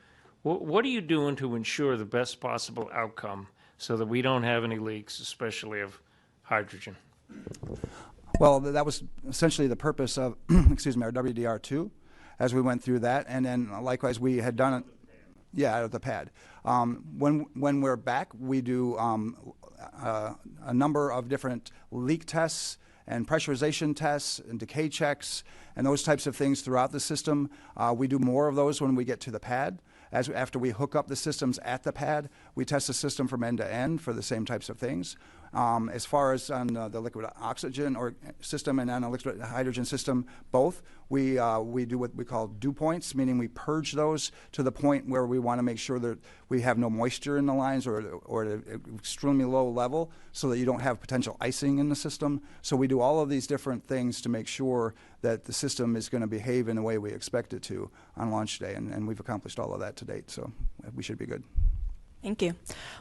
What are you doing to ensure the best possible outcome so that we don't have any leaks, especially of hydrogen? Well, that was essentially the purpose of, excuse me, our WDR2 as we went through that. And then likewise, we had done it, yeah, out of the pad. When we're back, we do a number of different leak tests and pressurization tests and decay checks and those types of things throughout the system. We do more of those when we get to the pad. After we hook up the systems at the pad, we test the system from end to end for the same types of things. As far as on the liquid oxygen or system and on a liquid hydrogen system, both, we do what we call dew points, meaning we purge those to the point where we want to make sure that we have no moisture in the lines or at an extremely low level so that you don't have potential icing in the system. So we do all of these different things to make sure that the system is going to behave in the way we expect it to on launch day, and we've accomplished all of that to date, so we should be good. Thank you.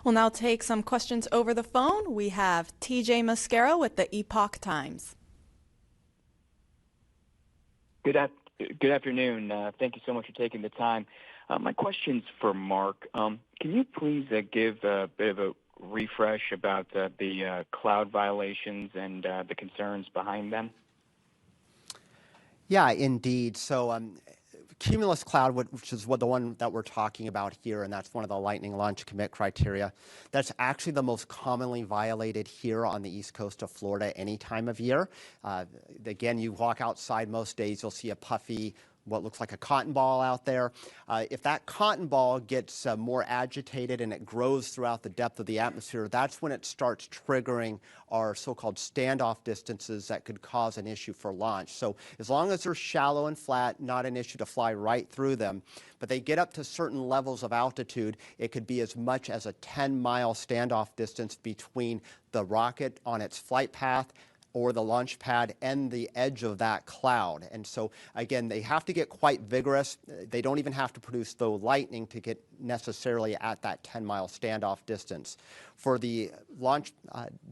We'll now take some questions over the phone. We have TJ Mascaro with the Epoch Times. Good afternoon. Thank you so much for taking the time. My question's for Mark. Can you please give a bit of a refresh about the cloud violations and the concerns behind them? Yeah, indeed. So Cumulus Cloud, which is the one that we're talking about here, and that's one of the Lightning Launch Commit criteria, that's actually the most commonly violated here on the east coast of Florida any time of year. Again, you walk outside most days, you'll see a puffy, what looks like a cotton ball out there. If that cotton ball gets more agitated and it grows throughout the depth of the atmosphere, that's when it starts triggering our so-called standoff distances that could cause an issue for launch. So as long as they're shallow and flat, not an issue to fly right through them. But they get up to certain levels of altitude, it could be as much as a 10-mile standoff distance between the rocket on its flight path or the launch pad and the edge of that cloud. And so, again, they have to get quite vigorous. They don't even have to produce, though, lightning to get necessarily at that 10-mile standoff distance. For the launch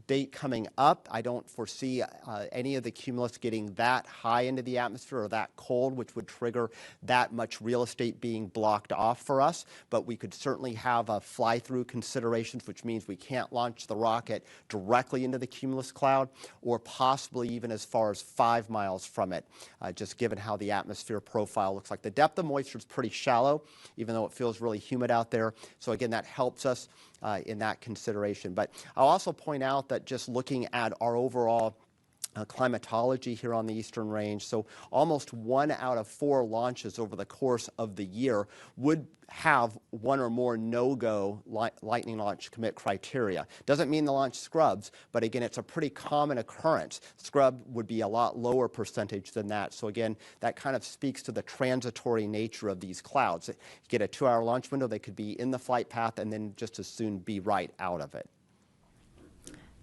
date coming up, I don't foresee any of the cumulus getting that high into the atmosphere or that cold, which would trigger that much real estate being blocked off for us. But we could certainly have fly-through considerations, which means we can't launch the rocket directly into the cumulus cloud or possibly even as far as 5 miles from it, just given how the atmosphere profile looks like. The depth of moisture is pretty shallow, even though it feels really humid out there. So again, that helps us in that consideration. But I'll also point out that just looking at our overall climatology here on the Eastern Range, so almost 1 out of 4 launches over the course of the year would have one or more no-go lightning launch commit criteria. Doesn't mean the launch scrubs, but again, it's a pretty common occurrence. Scrub would be a lot lower percentage than that. So again, that kind of speaks to the transitory nature of these clouds. You get a 2-hour launch window, they could be in the flight path and then just as soon be right out of it.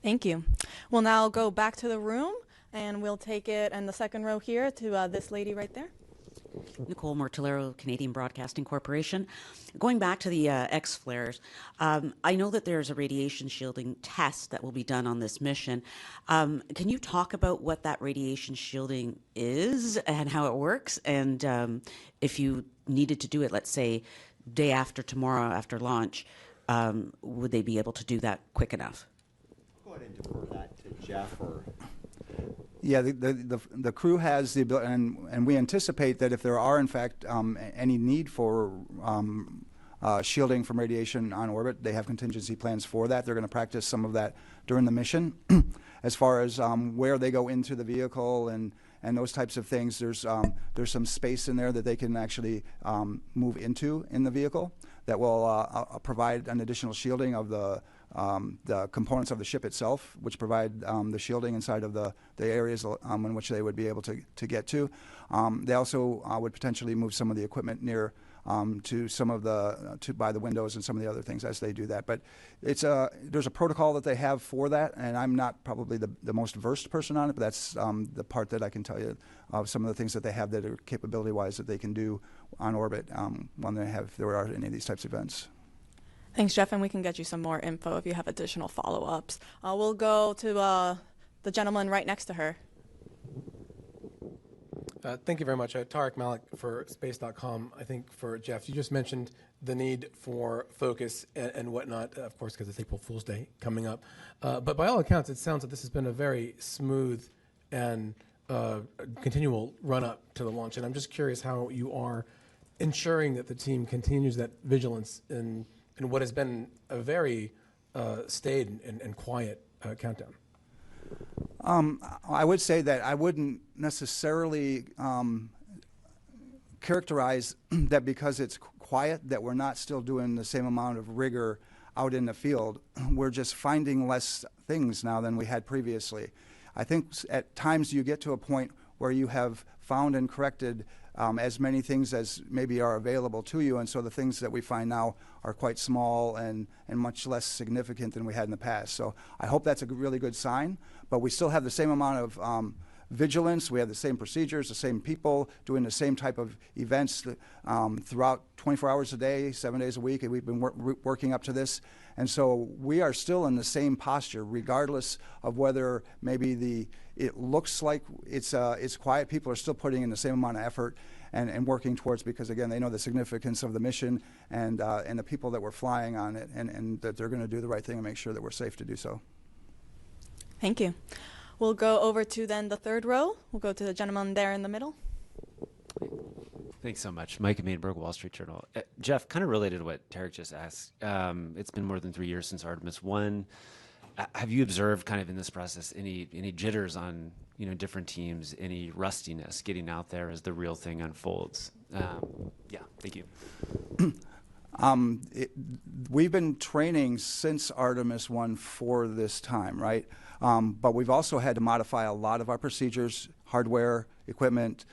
Thank you. We'll now go back to the room, and we'll take it in the second row here to this lady right there. Nicole Mortillero, Canadian Broadcasting Corporation. Going back to the X-flares, I know that there's a radiation shielding test that will be done on this mission. Can you talk about what that radiation shielding is and how it works? And if you needed to do it, let's say, day after tomorrow after launch, would they be able to do that quick enough? Go ahead and defer that to Jeff or... Yeah, the crew has the ability, and we anticipate that if there are, in fact, any need for shielding from radiation on orbit, they have contingency plans for that. They're going to practice some of that during the mission. As far as where they go into the vehicle and those types of things, there's some space in there that they can actually move into in the vehicle that will provide an additional shielding of the components of the ship itself, which provide the shielding inside of the areas in which they would be able to get to. They also would potentially move some of the equipment near to some of by the windows and some of the other things as they do that. But there's a protocol that they have for that, and I'm not probably the most versed person on it, but that's the part that I can tell you of some of the things that they have that are capability-wise that they can do on orbit when there are any of these types of events. Thanks, Jeff, and we can get you some more info if you have additional follow-ups. We'll go to the gentleman right next to her. Thank you very much. Tarek Malik for Space.com. I think for Jeff, you just mentioned the need for focus and whatnot, of course, because it's April Fool's Day coming up. But by all accounts, it sounds like this has been a very smooth and continual run-up to the launch. And I'm just curious how you are ensuring that the team continues that vigilance in what has been a very staid and quiet countdown. I would say that I wouldn't necessarily characterize that because it's quiet that we're not still doing the same amount of rigor out in the field. We're just finding less things now than we had previously. I think at times you get to a point where you have found and corrected as many things as maybe are available to you, and so the things that we find now are quite small and much less significant than we had in the past. So I hope that's a really good sign, but we still have the same amount of vigilance. We have the same procedures, the same people doing the same type of events throughout 24 hours a day, 7 days a week, and we've been working up to this. And so we are still in the same posture, regardless of whether maybe it looks like it's quiet. People are still putting in the same amount of effort and working towards, because again, they know the significance of the mission and the people that we're flying on it, and that they're going to do the right thing and make sure that we're safe to do so. Thank you. We'll go over to then the third row. We'll go to the gentleman there in the middle. Thanks so much. Mike Mainberg, Wall Street Journal. Jeff, kind of related to what Tarek just asked. It's been more than 3 years since Artemis I. Have you observed kind of in this process any jitters on different teams, any rustiness getting out there as the real thing unfolds? Yeah, thank you. We've been training since Artemis I for this time, right? But we've also had to modify a lot of our procedures, hardware, equipment,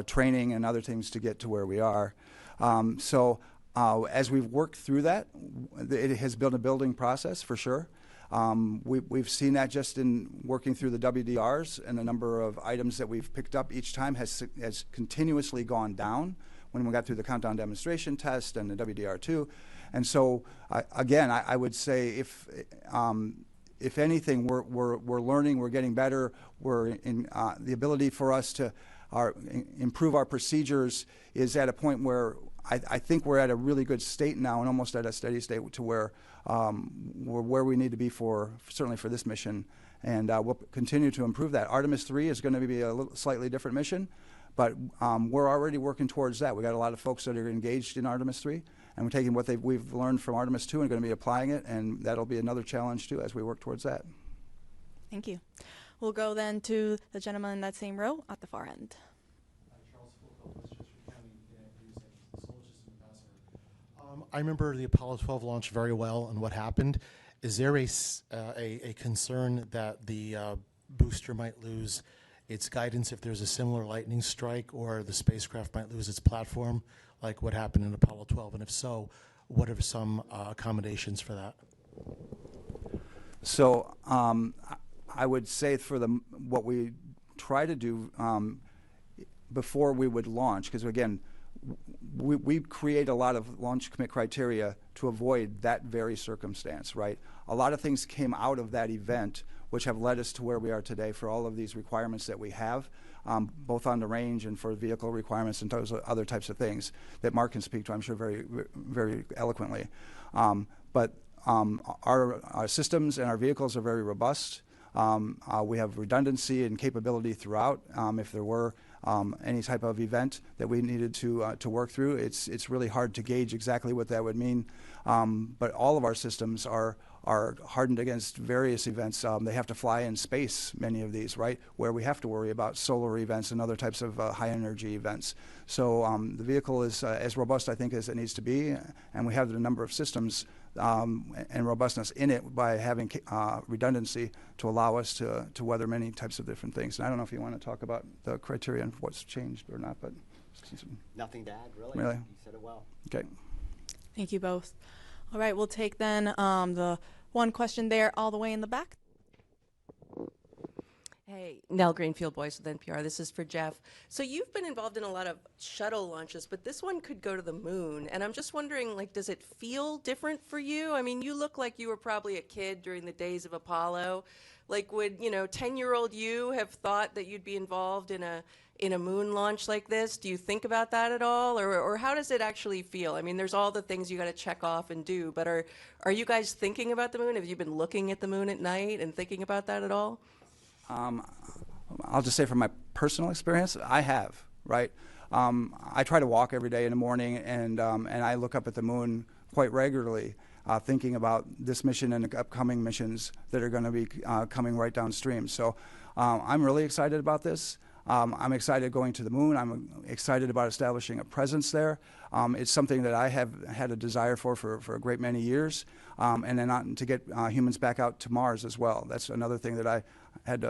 training, and other things to get to where we are. So as we've worked through that, it has been a building process for sure. We've seen that just in working through the WDRs, and the number of items that we've picked up each time has continuously gone down when we got through the countdown demonstration test and the WDR2. And so again, I would say if anything, we're learning, we're getting better. We're in the ability for us to improve our procedures is at a point where I think we're at a really good state now, and almost at a steady state to where we're where we need to be certainly for this mission, and we'll continue to improve that. Artemis III is going to be a slightly different mission, but we're already working towards that. We got a lot of folks that are engaged in Artemis III, and we're taking what we've learned from Artemis II and going to be applying it, and that'll be another challenge too as we work towards that. Thank you. We'll go then to the gentleman in that same row at the far end. I remember the Apollo 12 launch very well and what happened. Is there a concern that the booster might lose its guidance if there's a similar lightning strike, or the spacecraft might lose its platform, like what happened in Apollo 12? And if so, what are some accommodations for that? So I would say for what we try to do, before we would launch, because again, we create a lot of launch commit criteria to avoid that very circumstance, right? A lot of things came out of that event which have led us to where we are today for all of these requirements that we have, both on the range and for vehicle requirements and those other types of things that Mark can speak to, I'm sure, very, very eloquently. But our systems and our vehicles are very robust. We have redundancy and capability throughout. If there were any type of event that we needed to work through, it's really hard to gauge exactly what that would mean. But all of our systems are hardened against various events. They have to fly in space, many of these, right, where we have to worry about solar events and other types of high energy events. So the vehicle is as robust, I think, as it needs to be, and we have the number of systems and robustness in it by having redundancy to allow us to weather many types of different things. And I don't know if you want to talk about the criteria and what's changed or not, but nothing to add, really. Really? You said it well. Okay. Thank you both. All right, we'll take then the one question there all the way in the back. Hey, Nell Greenfield, Voice with NPR. This is for Jeff. So you've been involved in a lot of shuttle launches, but this one could go to the moon. And I'm just wondering, like, does it feel different for you? I mean, you look like you were probably a kid during the days of Apollo. Like, would, 10-year-old you have thought that you'd be involved in a moon launch like this? Do you think about that at all? Or how does it actually feel? I mean, there's all the things you got to check off and do, but are you guys thinking about the moon? Have you been looking at the moon at night and thinking about that at all? I'll just say from my personal experience, I have, right? I try to walk every day in the morning, and I look up at the moon quite regularly, thinking about this mission and the upcoming missions that are going to be coming right downstream. So I'm really excited about this. I'm excited going to the moon. I'm excited about establishing a presence there. It's something that I have had a desire for a great many years, and then to get humans back out to Mars as well. That's another thing that I had.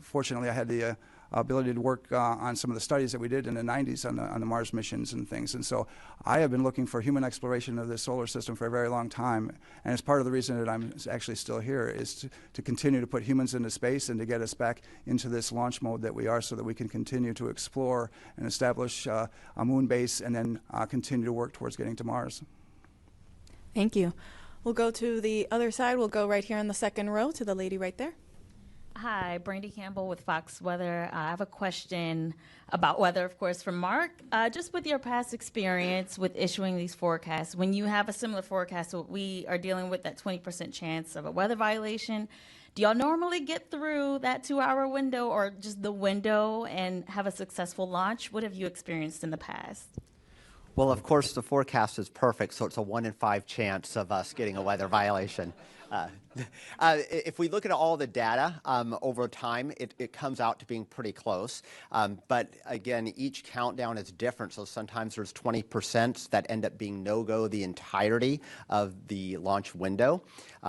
Fortunately, I had the ability to work on some of the studies that we did in the 90s on the Mars missions and things. And so I have been looking for human exploration of the solar system for a very long time. And it's part of the reason that I'm actually still here is to continue to put humans into space and to get us back into this launch mode that we are, so that we can continue to explore and establish a moon base and then continue to work towards getting to Mars. Thank you. We'll go to the other side. We'll go right here in the second row to the lady right there. Hi, Brandy Campbell with Fox Weather. I have a question about weather, of course, from Mark. Just with your past experience with issuing these forecasts, when you have a similar forecast, what we are dealing with, that 20% chance of a weather violation, do y'all normally get through that 2-hour window or just the window and have a successful launch? What have you experienced in the past? Well, of course, the forecast is perfect, so it's a 1 in 5 chance of us getting a weather violation. If we look at all the data over time, it comes out to being pretty close. But again, each countdown is different. So sometimes there's 20% that end up being no-go the entirety of the launch window.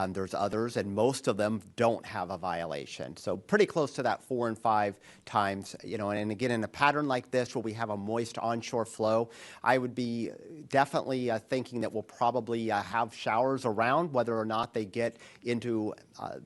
There's others, and most of them don't have a violation. So pretty close to that 4 and 5 times. And again, in a pattern like this where we have a moist onshore flow, I would be definitely thinking that we'll probably have showers around. Whether or not they get into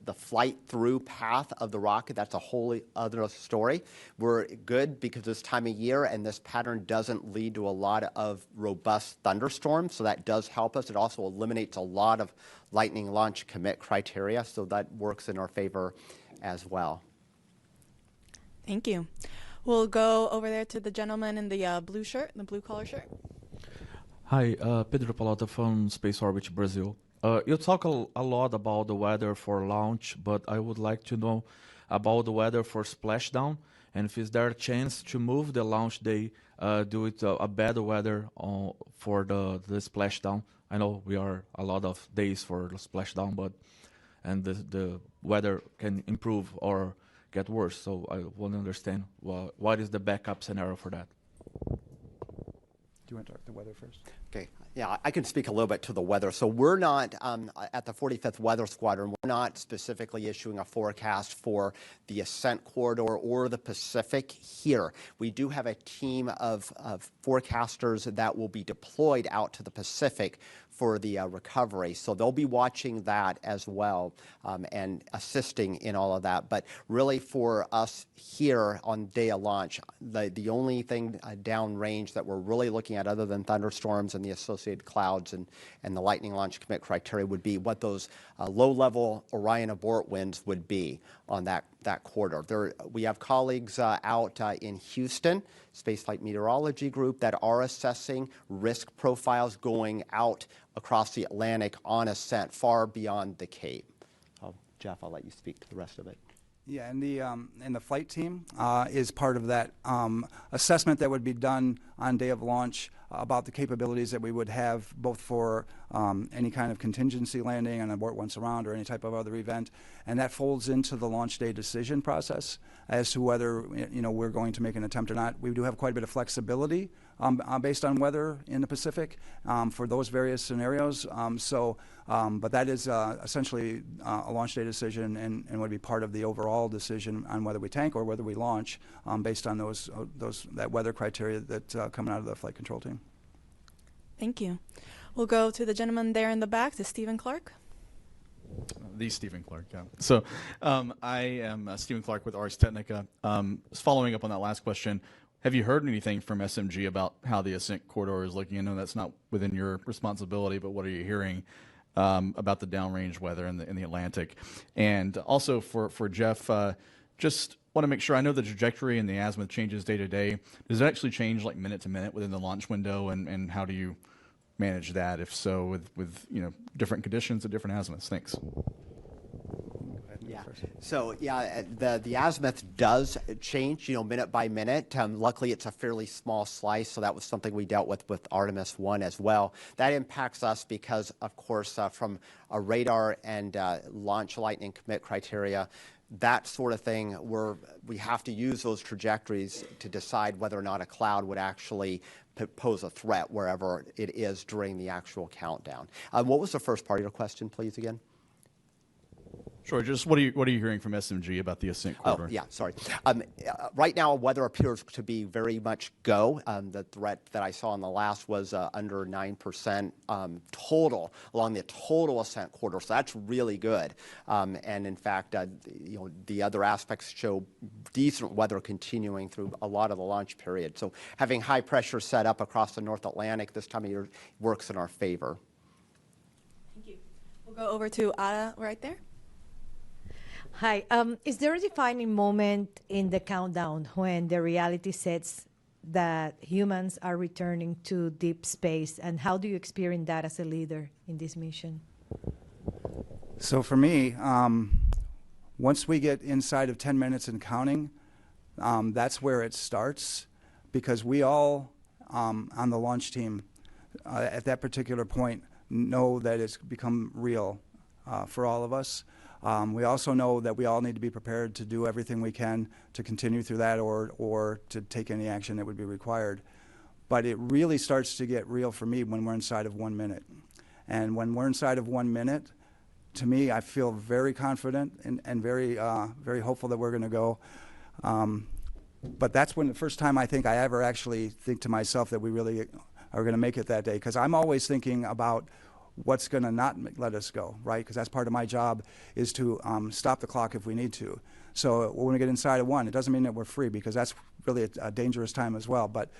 the flight through path of the rocket, that's a whole other story. We're good because this time of year and this pattern doesn't lead to a lot of robust thunderstorms, so that does help us. It also eliminates a lot of lightning launch commit criteria, so that works in our favor as well. Thank you. We'll go over there to the gentleman in the blue shirt, the blue collar shirt. Hi, Pedro Palota from Space Orbit Brazil. You talk a lot about the weather for launch, but I would like to know about the weather for splashdown, and if is there a chance to move the launch day due to a better weather for the splashdown. I know we are a lot of days for the splashdown, but the weather can improve or get worse. So I want to understand what is the backup scenario for that. Do you want to talk the weather first? Okay. Yeah, I can speak a little bit to the weather. So we're not, at the 45th Weather Squadron, we're not specifically issuing a forecast for the Ascent Corridor or the Pacific here. We do have a team of forecasters that will be deployed out to the Pacific for the recovery. So they'll be watching that as well and assisting in all of that. But really for us here on day of launch, the only thing downrange that we're really looking at other than thunderstorms and the associated clouds and the lightning launch commit criteria would be what those low-level Orion abort winds would be on that quarter. We have colleagues out in Houston, Spaceflight Meteorology Group, that are assessing risk profiles going out across the Atlantic on ascent far beyond the Cape. Jeff, I'll let you speak to the rest of it. Yeah, and the flight team is part of that assessment that would be done on day of launch about the capabilities that we would have both for any kind of contingency landing, an abort once around, or any type of other event, and that folds into the launch day decision process as to whether we're going to make an attempt or not. We do have quite a bit of flexibility based on weather in the Pacific for those various scenarios. But that is essentially a launch day decision and would be part of the overall decision on whether we tank or whether we launch based on that weather criteria that come out of the flight control team. Thank you. We'll go to the gentleman there in the back, to Stephen Clark. The Stephen Clark, yeah. So I am Stephen Clark with Ars Technica. Following up on that last question, have you heard anything from SMG about how the ascent corridor is looking? I know that's not within your responsibility, but what are you hearing about the downrange weather in the Atlantic? And also for Jeff, just want to make sure, I know the trajectory and the azimuth changes day to day. Does it actually change like minute to minute within the launch window, and how do you manage that, if so, with different conditions at different azimuths? Thanks. Yeah. So yeah, the azimuth does change, minute by minute. Luckily, it's a fairly small slice, so that was something we dealt with Artemis I as well. That impacts us because, of course, from a radar and launch lightning commit criteria, that sort of thing, we have to use those trajectories to decide whether or not a cloud would actually pose a threat wherever it is during the actual countdown. What was the first part of your question, please, again? Sure. Just what are you hearing from SMG about the ascent corridor? Oh, yeah, sorry. Right now, weather appears to be very much go. The threat that I saw on the last was under 9% total along the total ascent corridor, so that's really good. And in fact, the other aspects show decent weather continuing through a lot of the launch period. So having high pressure set up across the North Atlantic this time of year works in our favor. Thank you. We'll go over to Ada right there. Hi. Is there a defining moment in the countdown when the reality sets that humans are returning to deep space, and how do you experience that as a leader in this mission? So for me, once we get inside of 10 minutes and counting, that's where it starts, because we all on the launch team at that particular point know that it's become real for all of us. We also know that we all need to be prepared to do everything we can to continue through that or to take any action that would be required. But it really starts to get real for me when we're inside of 1 minute. And when we're inside of 1 minute, to me, I feel very confident and very hopeful that we're going to go. But that's when the first time I think I ever actually think to myself that we really are going to make it that day. Because I'm always thinking about what's going to not let us go, right? Because that's part of my job, is to stop the clock if we need to. So when we get inside of 1, it doesn't mean that we're free, because that's really a dangerous time as well. But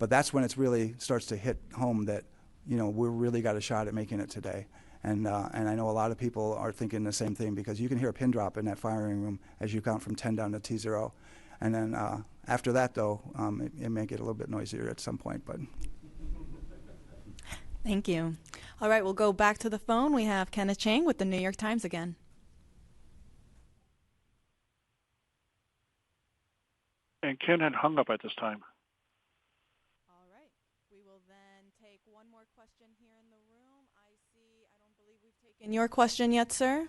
that's when it really starts to hit home that we really got a shot at making it today. And I know a lot of people are thinking the same thing, because you can hear a pin drop in that firing room as you count from 10 down to T0. And then after that, though, it may get a little bit noisier at some point, but. Thank you. All right, we'll go back to the phone. We have Kenneth Chang with the New York Times again. And Ken had hung up at this time. All right. We will then take one more question here in the room. I don't believe we've taken your question yet, sir.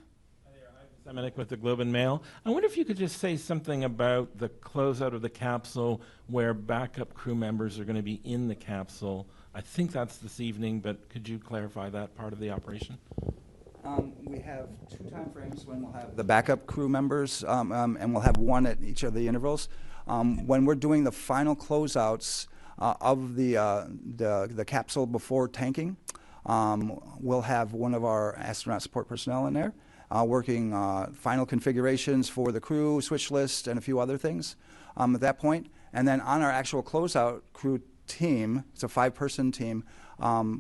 Semenick with the Globe and Mail. I wonder if you could just say something about the closeout of the capsule, where backup crew members are going to be in the capsule. I think that's this evening, but could you clarify that part of the operation? We have 2 time frames when we'll have the backup crew members, and we'll have 1 at each of the intervals. When we're doing the final closeouts of the capsule before tanking, we'll have one of our astronaut support personnel in there working final configurations for the crew, switch list, and a few other things at that point. And then on our actual closeout crew team, it's a 5-person team,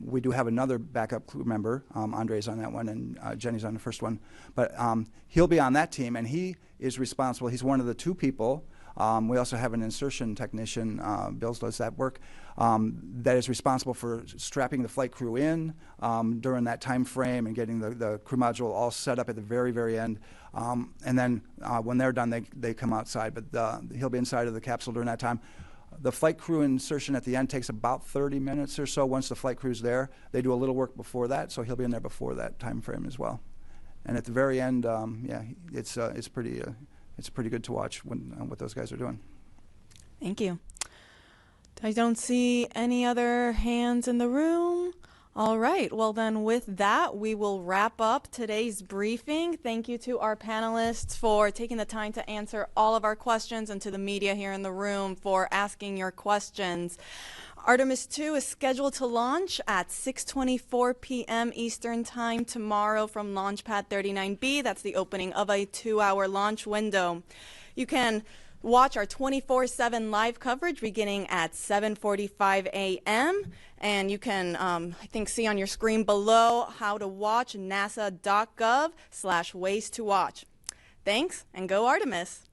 we do have another backup crew member. Andre's on that one, and Jenny's on the first one. But he'll be on that team, and he is responsible. He's one of the 2 people. We also have an insertion technician, Bill does that work, that is responsible for strapping the flight crew in during that time frame and getting the crew module all set up at the very, very end. And then when they're done, they come outside. But he'll be inside of the capsule during that time. The flight crew insertion at the end takes about 30 minutes or so. Once the flight crew's there, they do a little work before that, so he'll be in there before that time frame as well. And at the very end, yeah, it's pretty good to watch what those guys are doing. Thank you. I don't see any other hands in the room. All right. Well, then with that, we will wrap up today's briefing. Thank you to our panelists for taking the time to answer all of our questions, and to the media here in the room for asking your questions. Artemis II is scheduled to launch at 6:24 p.m. Eastern Time tomorrow from Launch Pad 39B. That's the opening of a 2-hour launch window. You can watch our 24/7 live coverage beginning at 7:45 a.m. And you can, I think, see on your screen below how to watch nasa.gov/ways to watch. Thanks, and go Artemis.